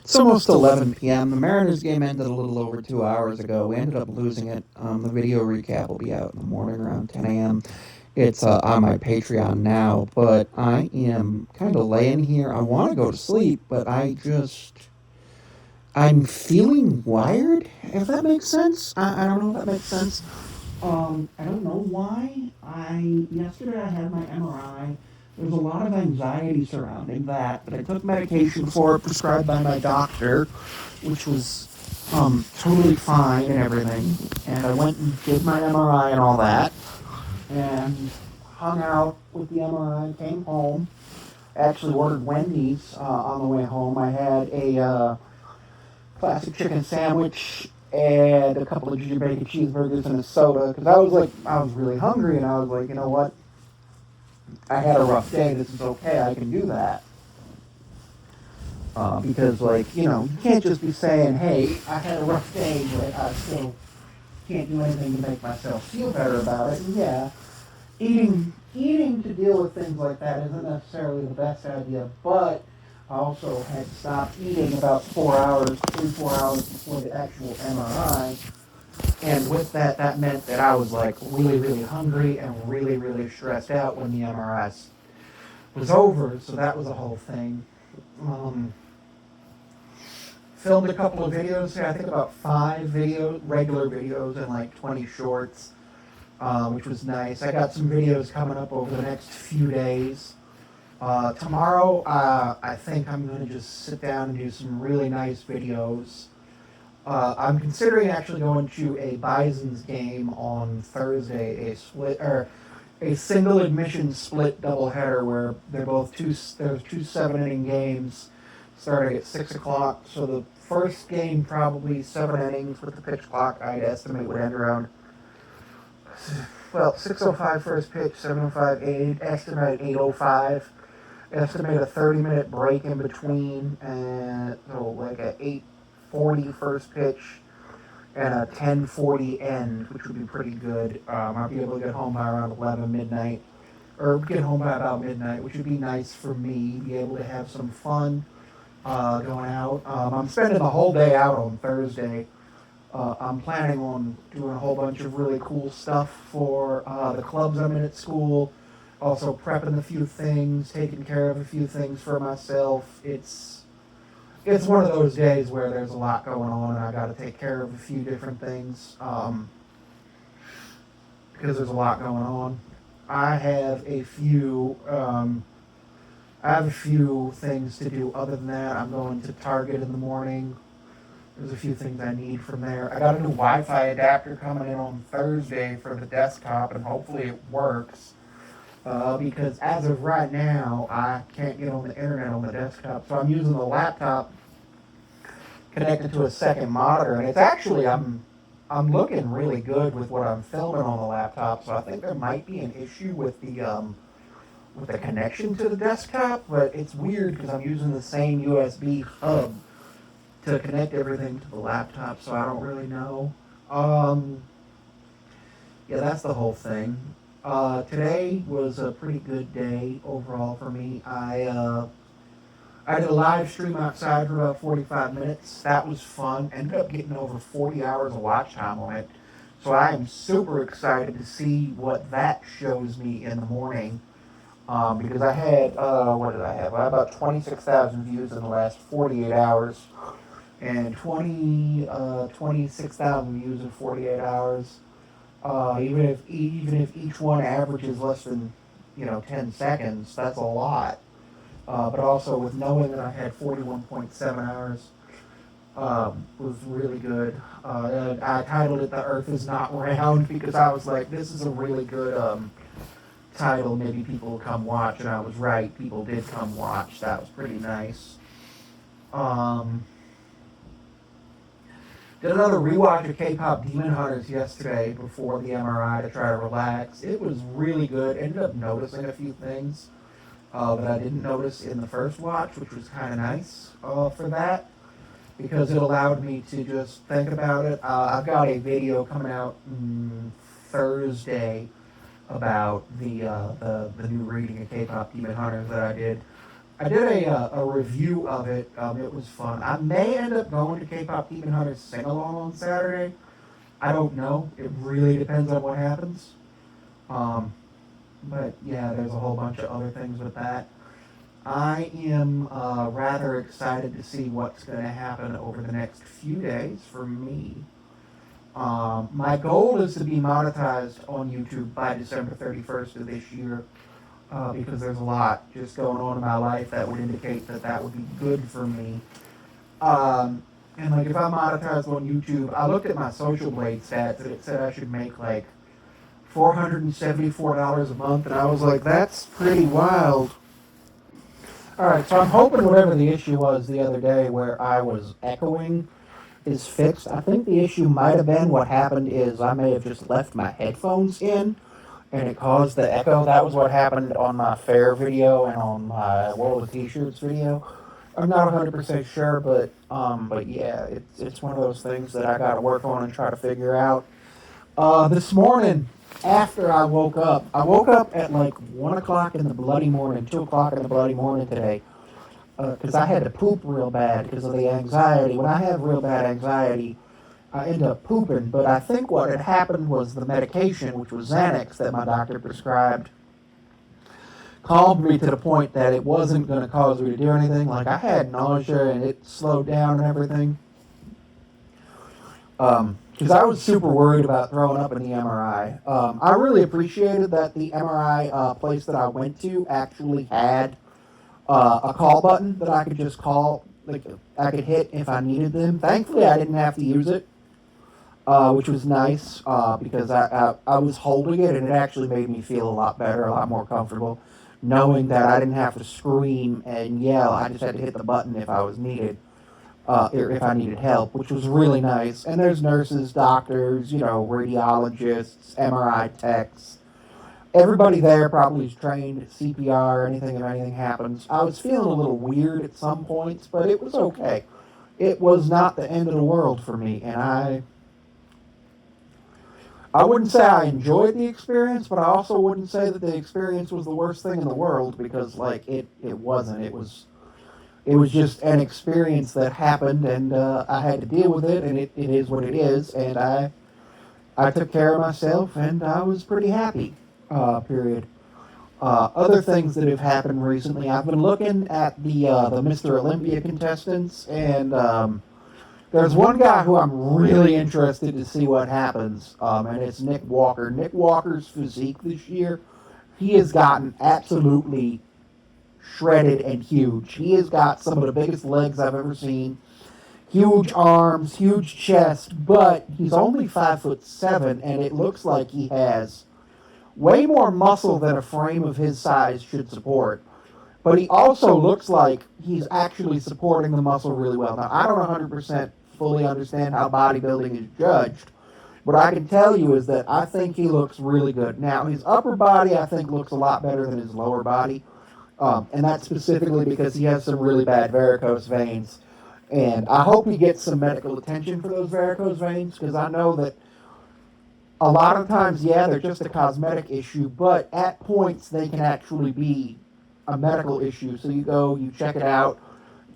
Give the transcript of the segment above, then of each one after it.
It's almost 11 p.m. The Mariners game ended a little over 2 hours ago. We ended up losing it. The video recap will be out in the morning around 10 a.m. It's on my Patreon now, but I am kind of laying here. I want to go to sleep, but I'm feeling wired, if that makes sense. I don't know if that makes sense. I don't know why. Yesterday I had my MRI. There's a lot of anxiety surrounding that, but I took medication for it prescribed by my doctor, which was totally fine and everything. And I went and did my MRI and all that, and hung out with the MRI. Came home. Actually ordered Wendy's on the way home. I had a classic chicken sandwich and a couple of ginger bacon cheeseburgers and a soda because I was really hungry, and I was like, you know what? I had a rough day. This is okay. I can do that. Because, you can't just be saying, hey, I had a rough day, but I still can't do anything to make myself feel better about it. And yeah, eating to deal with things like that isn't necessarily the best idea, but I also had stopped eating about 4 hours before the actual MRI. And with that, that meant that I was like really, really hungry and really, really stressed out when the MRI was over. So that was a whole thing. Um, Filmed a couple of videos, I think about 5 regular videos and like 20 shorts, which was nice. I got some videos coming up over the next few days. Tomorrow, I think I'm going to just sit down and do some really nice videos. I'm considering actually going to a Bison's game on Thursday, a single admission split doubleheader where there's two 7 inning games starting at 6 o'clock. So the first game probably 7 innings with the pitch clock I'd estimate would end around 6:05 first pitch, 7:05 8, estimate 8:05. Estimate a 30-minute break in between, and so like a 8:40 first pitch and a 10:40 end, which would be pretty good. I'll be able to get home by around 11 midnight, or get home by about midnight, which would be nice for me. Be able to have some fun going out. I'm spending the whole day out on Thursday. I'm planning on doing a whole bunch of really cool stuff for the clubs I'm in at school. Also prepping a few things, taking care of a few things for myself. It's one of those days where there's a lot going on, and I got to take care of a few different things because there's a lot going on. I have a few. I have a few things to do. Other than that, I'm going to Target in the morning. There's a few things I need from there. I got a new Wi-Fi adapter coming in on Thursday for the desktop, and hopefully it works. Because as of right now, I can't get on the internet on the desktop, so I'm using the laptop connected to a second monitor, and it's actually I'm looking really good with what I'm filming on the laptop. So I think there might be an issue with the connection to the desktop, but it's weird because I'm using the same USB hub to connect everything to the laptop, so I don't really know. Yeah, that's the whole thing. Today was a pretty good day overall for me. I did a live stream outside for about 45 minutes. That was fun. Ended up getting over 40 hours of watch time on it. So I am super excited to see what that shows me in the morning. Because I had, what did I have? I had about 26,000 views in the last 48 hours. And 26,000 views in 48 hours. Even if each one averages less than 10 seconds, that's a lot. But also with knowing that I had 41.7 hours was really good. I titled it "The Earth Is Not Round" because I was like, this is a really good title. Maybe people will come watch, and I was right. People did come watch. That was pretty nice. Did another rewatch of K-pop Demon Hunters yesterday before the MRI to try to relax. It was really good. Ended up noticing a few things that I didn't notice in the first watch, which was kind of nice for that because it allowed me to just think about it. I've got a video coming out Thursday about the new reading of K-pop Demon Hunters that I did. I did a review of it. It was fun. I may end up going to K-pop Demon Hunters sing along on Saturday. I don't know. It really depends on what happens. Um, but yeah, there's a whole bunch of other things with that. I am rather excited to see what's going to happen over the next few days for me. My goal is to be monetized on YouTube by December 31st of this year, because there's a lot just going on in my life that would indicate that that would be good for me. And like if I'm monetized on YouTube, I looked at my Social Blade stats and it said I should make like $474 a month, and I was like, that's pretty wild. All right, so I'm hoping whatever the issue was the other day where I was echoing is fixed. I think the issue might have been what happened is I may have just left my headphones in and it caused the echo. That was what happened on my fair video and on my World of T-shirts video. I'm not 100% sure, but yeah, it's one of those things that I got to work on and try to figure out. This morning, after I woke up at like 1 o'clock in the bloody morning, 2 o'clock in the bloody morning today, because I had to poop real bad because of the anxiety. When I have real bad anxiety, I end up pooping. But I think what had happened was the medication, which was Xanax that my doctor prescribed, calmed me to the point that it wasn't going to cause me to do anything. Like I had nausea and it slowed down and everything. Because I was super worried about throwing up in the MRI. I really appreciated that the MRI place that I went to actually had a call button that I could just call, like I could hit if I needed them. Thankfully, I didn't have to use it, which was nice because I was holding it and it actually made me feel a lot better, a lot more comfortable, knowing that I didn't have to scream and yell. I just had to hit the button if I was needed. Or if I needed help, which was really nice. And there's nurses, doctors, radiologists, MRI techs. Everybody there probably is trained at CPR, anything if anything happens. I was feeling a little weird at some points, but it was okay. It was not the end of the world for me, and I wouldn't say I enjoyed the experience, but I also wouldn't say that the experience was the worst thing in the world because, like, it wasn't. It was just an experience that happened, and I had to deal with it, and it is what it is, and I took care of myself, and I was pretty happy, period. Other things that have happened recently, I've been looking at the Mr. Olympia contestants, and there's one guy who I'm really interested to see what happens, and it's Nick Walker. Nick Walker's physique this year, he has gotten absolutely shredded and huge. He has got some of the biggest legs I've ever seen. Huge arms, huge chest, but he's only 5'7", and it looks like he has way more muscle than a frame of his size should support. But he also looks like he's actually supporting the muscle really well. Now, I don't 100% fully understand how bodybuilding is judged. What I can tell you is that I think he looks really good. Now, his upper body, I think, looks a lot better than his lower body. And that's specifically because he has some really bad varicose veins. And I hope he gets some medical attention for those varicose veins, because I know that a lot of times, yeah, they're just a cosmetic issue, but at points they can actually be a medical issue. So you go, you check it out.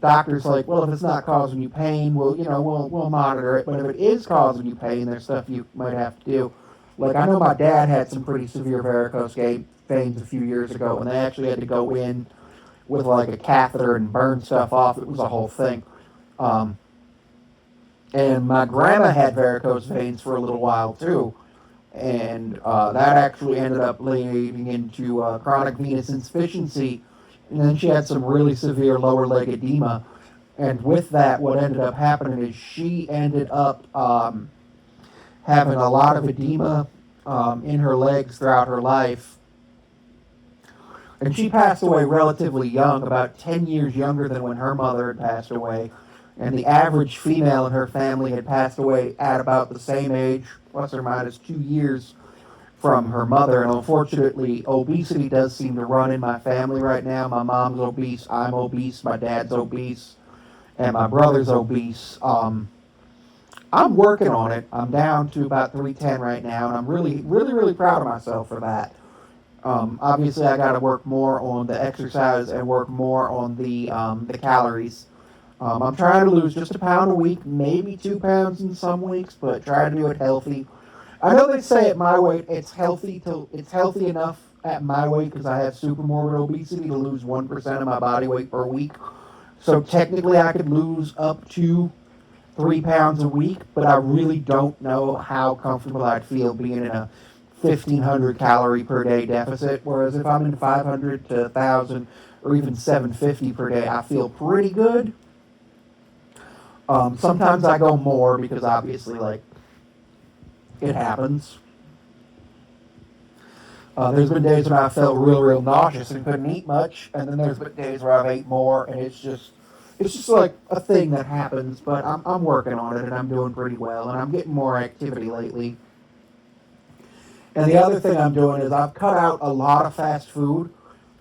Doctor's like, well, if it's not causing you pain, we'll monitor it. But if it is causing you pain, there's stuff you might have to do. Like, I know my dad had some pretty severe varicose veins a few years ago, and they actually had to go in with like a catheter and burn stuff off. It was a whole thing. And my grandma had varicose veins for a little while too, and that actually ended up leading into chronic venous insufficiency, and then she had some really severe lower leg edema. And with that, what ended up happening is she ended up having a lot of edema in her legs throughout her life. And she passed away relatively young, about 10 years younger than when her mother had passed away. And the average female in her family had passed away at about the same age, plus or minus 2 years from her mother. And unfortunately, obesity does seem to run in my family right now. My mom's obese, I'm obese, my dad's obese, and my brother's obese. I'm working on it. I'm down to about 310 right now, and I'm really, really, really proud of myself for that. Obviously, I got to work more on the exercise and work more on the calories. I'm trying to lose just a pound a week, maybe 2 pounds in some weeks, but try to do it healthy. I know they say at my weight it's healthy enough at my weight because I have supermorbid obesity to lose 1% of my body weight per week. So technically, I could lose up to 3 pounds a week, but I really don't know how comfortable I'd feel being in a 1,500 calorie per day deficit. Whereas if I'm in 500 to 1,000 or even 750 per day, I feel pretty good. Sometimes I go more because obviously, like, it happens. There's been days when I felt real nauseous and couldn't eat much, and then there's been days where I've ate more, and it's just like a thing that happens. But I'm working on it, and I'm doing pretty well, and I'm getting more activity lately. And the other thing I'm doing is I've cut out a lot of fast food,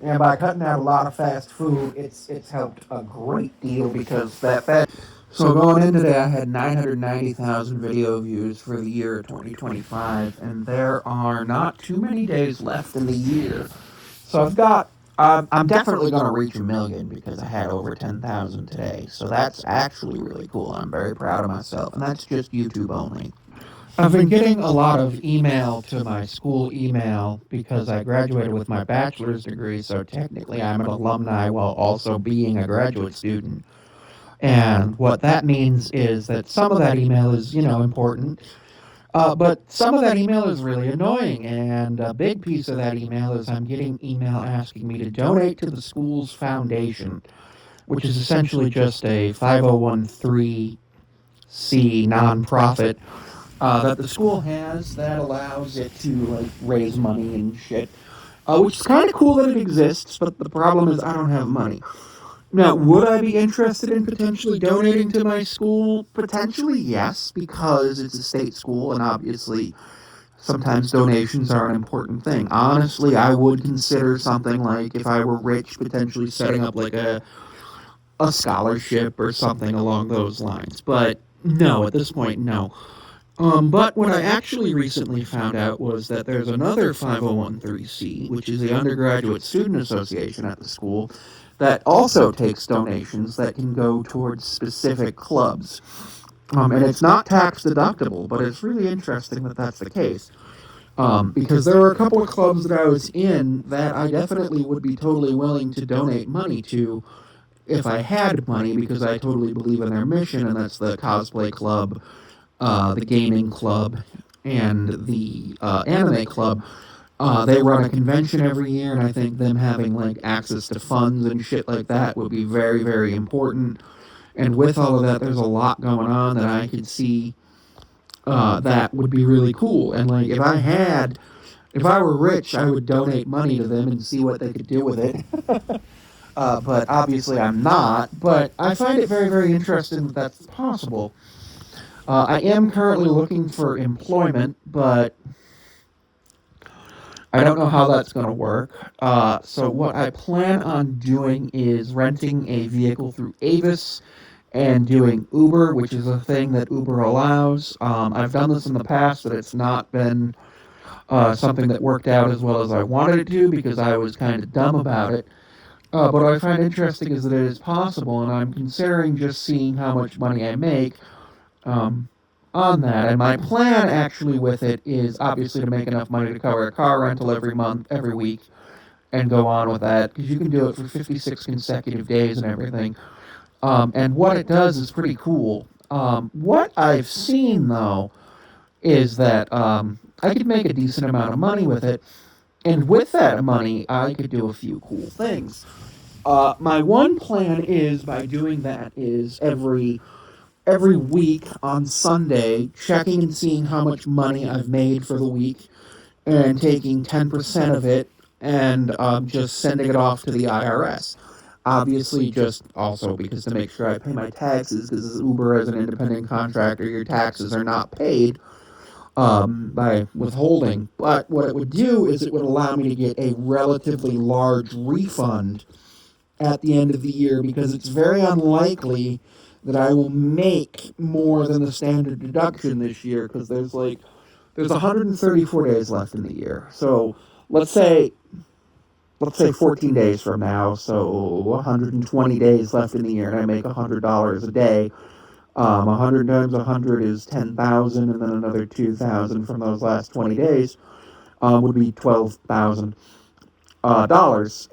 and by cutting out a lot of fast food, it's helped a great deal because that fast. So going in today, I had 990,000 video views for the year 2025, and there are not too many days left in the year. So I've got. I'm definitely going to reach 1 million because I had over 10,000 today. So that's actually really cool. I'm very proud of myself, and that's just YouTube only. I've been getting a lot of email to my school email because I graduated with my bachelor's degree, so technically I'm an alumni while also being a graduate student. And what that means is that some of that email is, important, but some of that email is really annoying. And a big piece of that email is I'm getting email asking me to donate to the school's foundation, which is essentially just a 5013C nonprofit that the school has that allows it to like raise money and shit. Which is kind of cool that it exists, but the problem is I don't have money. Now, would I be interested in potentially donating to my school? Potentially, yes, because it's a state school, and obviously, sometimes donations are an important thing. Honestly, I would consider something like if I were rich, potentially setting up like a scholarship or something along those lines. But no, at this point, no. But what I actually recently found out was that there's another 5013C, which is the Undergraduate Student Association at the school, that also takes donations that can go towards specific clubs. And it's not tax deductible, but it's really interesting that that's the case. Because there were a couple of clubs that I was in that I definitely would be totally willing to donate money to if I had money, because I totally believe in their mission, and that's the cosplay club, the gaming club, and the anime club. They run a convention every year, and I think them having like access to funds and shit like that would be very, very important. And with all of that, there's a lot going on that I could see that would be really cool. And like, if I were rich, I would donate money to them and see what they could do with it. But obviously, I'm not. But I find it very, very interesting that that's possible. I am currently looking for employment, but I don't know how that's going to work. So what I plan on doing is renting a vehicle through Avis and doing Uber, which is a thing that Uber allows. I've done this in the past, but it's not been something that worked out as well as I wanted it to because I was kind of dumb about it. But what I find interesting is that it is possible, and I'm considering just seeing how much money I make. Um, on that. And my plan actually with it is obviously to make enough money to cover a car rental every month, every week, and go on with that because you can do it for 56 consecutive days and everything. And what it does is pretty cool. What I've seen though is that I could make a decent amount of money with it, and with that money, I could do a few cool things. My one plan is by doing that is every week on Sunday, checking and seeing how much money I've made for the week and taking 10% of it and just sending it off to the IRS. Obviously, just also because to make sure I pay my taxes, because Uber as an independent contractor, your taxes are not paid by withholding. But what it would do is it would allow me to get a relatively large refund at the end of the year because it's very unlikely that I will make more than the standard deduction this year because there's 134 days left in the year. So let's say 14 days from now, so 120 days left in the year, and I make $100 a day. 100 times 100 is 10,000, and then another 2,000 from those last 20 days would be $12,000.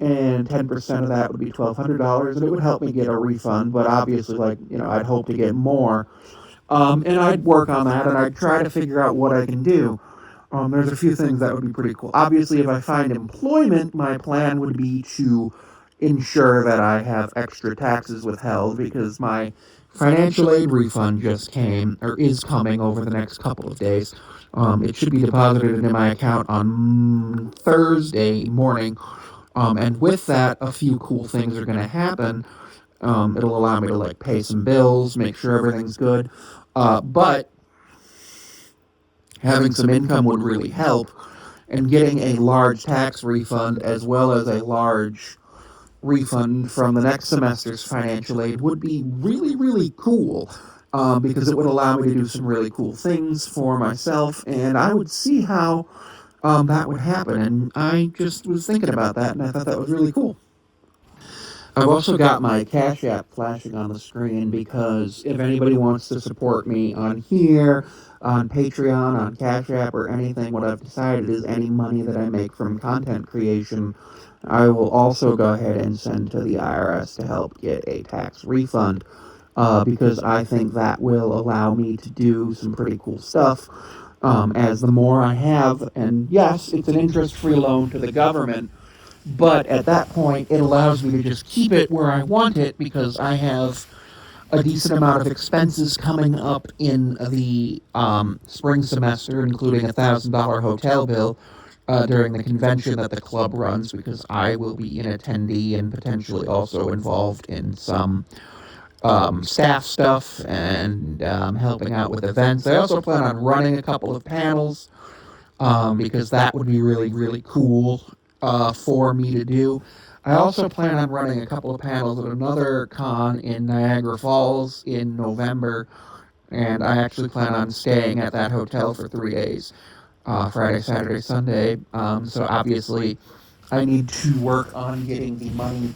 And 10% of that would be $1,200, and it would help me get a refund. But obviously, I'd hope to get more. And I'd work on that, and I'd try to figure out what I can do. There's a few things that would be pretty cool. Obviously, if I find employment, my plan would be to ensure that I have extra taxes withheld, because my financial aid refund just came, or is coming over the next couple of days. It should be deposited into my account on Thursday morning. And with that, a few cool things are going to happen. It'll allow me to pay some bills, make sure everything's good. But having some income would really help, and getting a large tax refund as well as a large refund from the next semester's financial aid would be really, really cool, because it would allow me to do some really cool things for myself, and I would see how that would happen. And I just was thinking about that, and I thought that was really cool. I've also got my Cash App flashing on the screen, because if anybody wants to support me on here, on Patreon, on Cash App, or anything, what I've decided is any money that I make from content creation, I will also go ahead and send to the IRS to help get a tax refund, because I think that will allow me to do some pretty cool stuff. As the more I have, and yes, it's an interest-free loan to the government, but at that point, it allows me to just keep it where I want it, because I have a decent amount of expenses coming up in the spring semester, including a $1,000 hotel bill during the convention that the club runs, because I will be an attendee and potentially also involved in some staff stuff and helping out with events. I also plan on running a couple of panels, because that would be really, really cool for me to do. I also plan on running a couple of panels at another con in Niagara Falls in November, and I actually plan on staying at that hotel for 3 days, Friday, Saturday, Sunday. So obviously, I need to work on getting the money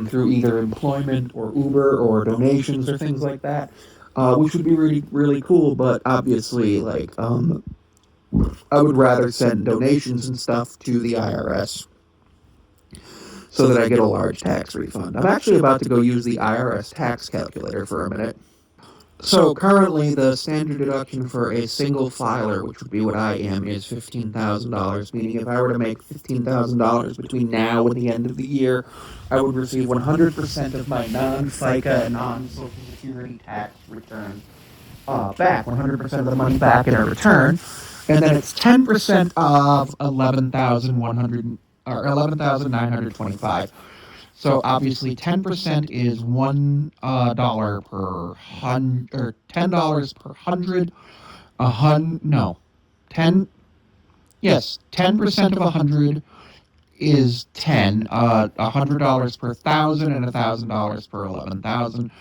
through either employment or Uber or donations or things like that, which would be really, really cool. But obviously, I would rather send donations and stuff to the IRS so that I get a large tax refund. I'm actually about to go use the IRS tax calculator for a minute. So currently, the standard deduction for a single filer, which would be what I am, is $15,000, meaning if I were to make $15,000 between now and the end of the year, I would receive 100% of my non-FICA and non-Social Security tax return back, 100% of the money back in a return, and then it's 10% of 11,100 or 11,925. So obviously, 10% is $1 per hundred, or $10 per hundred. No, 10. Yes, 10% of 100 is 10. $100 per thousand, and $1,000 per 11,000.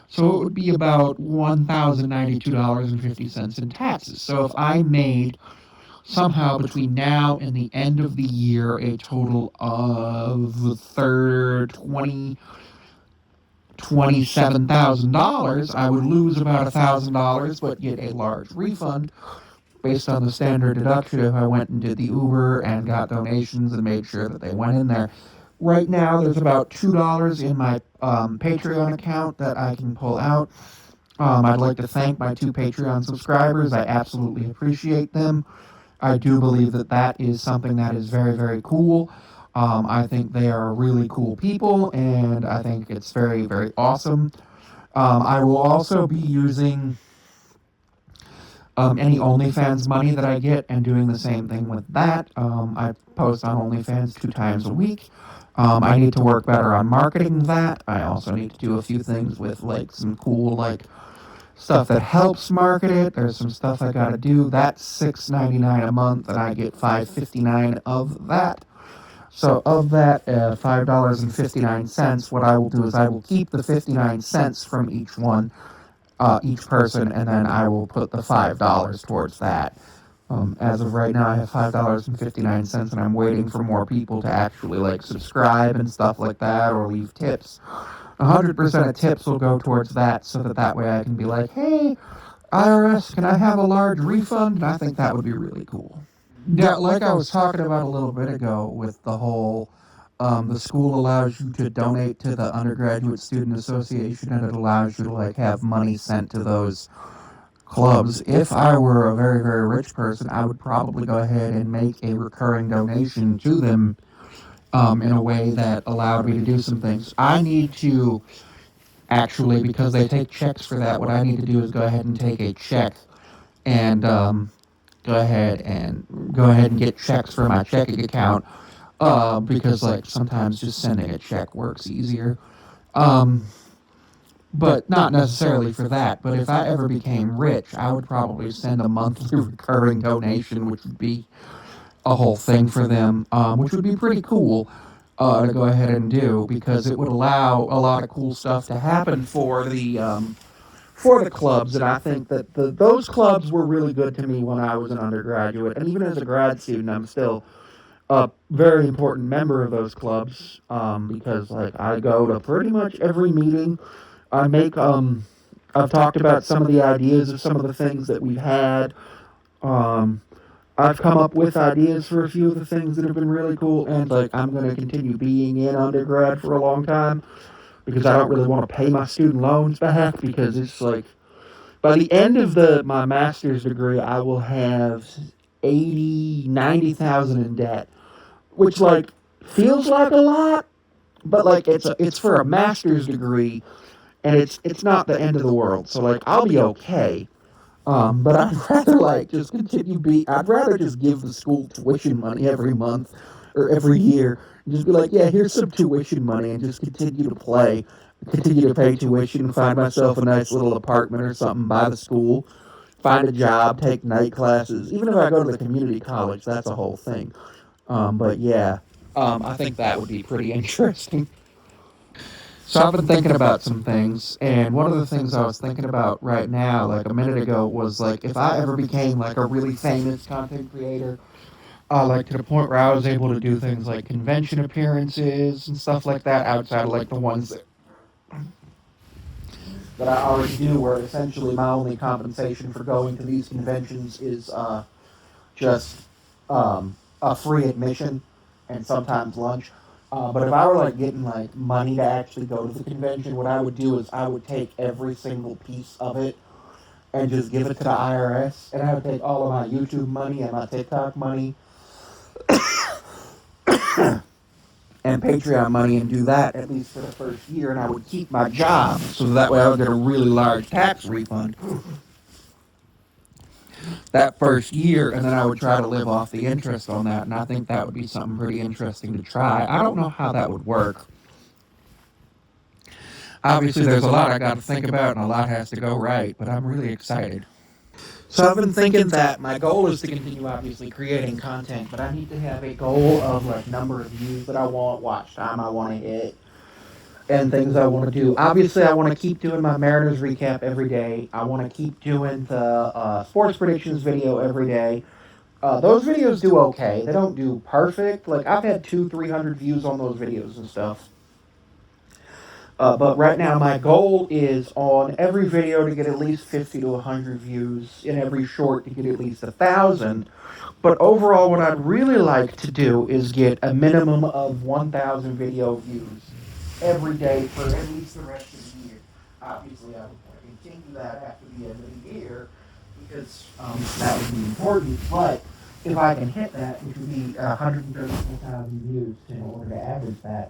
So it would be about $1,092.50 in taxes. So if I made somehow between now and the end of the year a total of $27,000, I would lose about $1,000, but get a large refund based on the standard deduction if I went and did the Uber and got donations and made sure that they went in there. Right now, there's about $2 in my Patreon account that I can pull out. I'd like to thank my 2 Patreon subscribers. I absolutely appreciate them. I do believe that that is something that is very, very cool. I think they are really cool people, and I think it's very, very awesome. I will also be using any OnlyFans money that I get and doing the same thing with that. I post on OnlyFans 2 times a week. I need to work better on marketing that. I also need to do a few things with some cool stuff that helps market it. There's some stuff I gotta do. That's $6.99 a month, and I get $5.59 of that. So of that $5.59, what I will do is I will keep the 59 cents from each person, and then I will put the $5 towards that. As of right now, I have $5.59, and I'm waiting for more people to actually like subscribe and stuff like that, or leave tips. 100% of tips will go towards that, so that way I can be like, hey, IRS, can I have a large refund? And I think that would be really cool. Yeah, like I was talking about a little bit ago with the whole, the school allows you to donate to the Undergraduate Student Association, and it allows you to like have money sent to those clubs. If I were a very, very rich person, I would probably go ahead and make a recurring donation to them, in a way that allowed me to do some things. I need to actually, because they take checks for that, what I need to do is go ahead and take a check and go ahead and get checks for my checking account, because like sometimes just sending a check works easier. Um, but not necessarily for that. But if I ever became rich, I would probably send a monthly recurring donation, which would be a whole thing for them, which would be pretty cool, to go ahead and do, because it would allow a lot of cool stuff to happen for the clubs. And I think that those clubs were really good to me when I was an undergraduate, and even as a grad student, I'm still a very important member of those clubs, because like I go to pretty much every meeting. I make I've talked about some of the ideas of some of the things that we've had. Um, I've come up with ideas for a few of the things that have been really cool, and like I'm going to continue being in undergrad for a long time, because I don't really want to pay my student loans back, because it's like by the end of the my master's degree, I will have 90,000 in debt, which like feels like a lot, but like it's for a master's degree, and it's not the end of the world. So like I'll be okay. But I'd rather like just continue be. I'd rather just give the school tuition money every month or every year, and just be like, yeah, here's some tuition money, and just continue to play, continue to pay tuition, find myself a nice little apartment or something by the school, find a job, take night classes. Even if I go to the community college, that's a whole thing. But yeah, I think that would be pretty interesting. So I've been thinking about some things, and one of the things I was thinking about right now, like a minute ago, was like if I ever became like a really famous content creator, like to the point where I was able to do things like convention appearances and stuff like that outside of like the ones that I already do, where essentially my only compensation for going to these conventions is just a free admission and sometimes lunch. But if I were like getting like money to actually go to the convention, what I would do is I would take every single piece of it and just give it to the IRS, and I would take all of my YouTube money and my TikTok money and Patreon money and do that at least for the first year, and I would keep my job so that way I would get a really large tax refund that first year, and then I would try to live off the interest on that. And I think that would be something pretty interesting to try. I don't know how that would work. Obviously, there's a lot I got to think about, and a lot has to go right, but I'm really excited. So I've been thinking that my goal is to continue obviously creating content, but I need to have a goal of like number of views that I want, watch time I want to hit, and things I want to do. Obviously, I want to keep doing my Mariners recap every day. I want to keep doing the sports predictions video every day. Those videos do okay. They don't do perfect. Like I've had 300 views on those videos and stuff. But right now, my goal is on every video to get at least 50 to 100 views, in every short to get at least 1,000. But overall, what I'd really like to do is get a minimum of 1,000 video views every day for at least the rest of the year. Obviously, I would want to continue that after the end of the year, because that would be important. But if I can hit that, which would be 134,000 views in order to average that,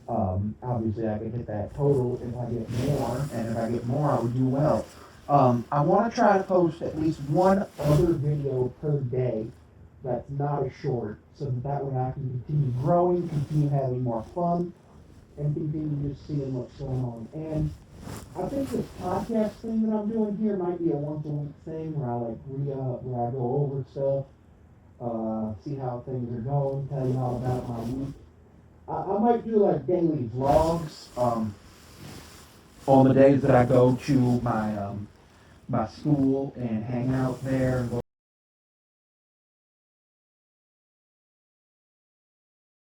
obviously I could hit that total if I get more, and if I get more, I would do well. I want to try to post at least one other video per day that's not a short, so that way I can continue growing, continue having more fun, and continue just seeing what's going on. And I think this podcast thing that I'm doing here might be a once-a-week thing where I like where I go over stuff, see how things are going, tell you all about my week. I might do like daily vlogs on the days that I go to my school and hang out there and go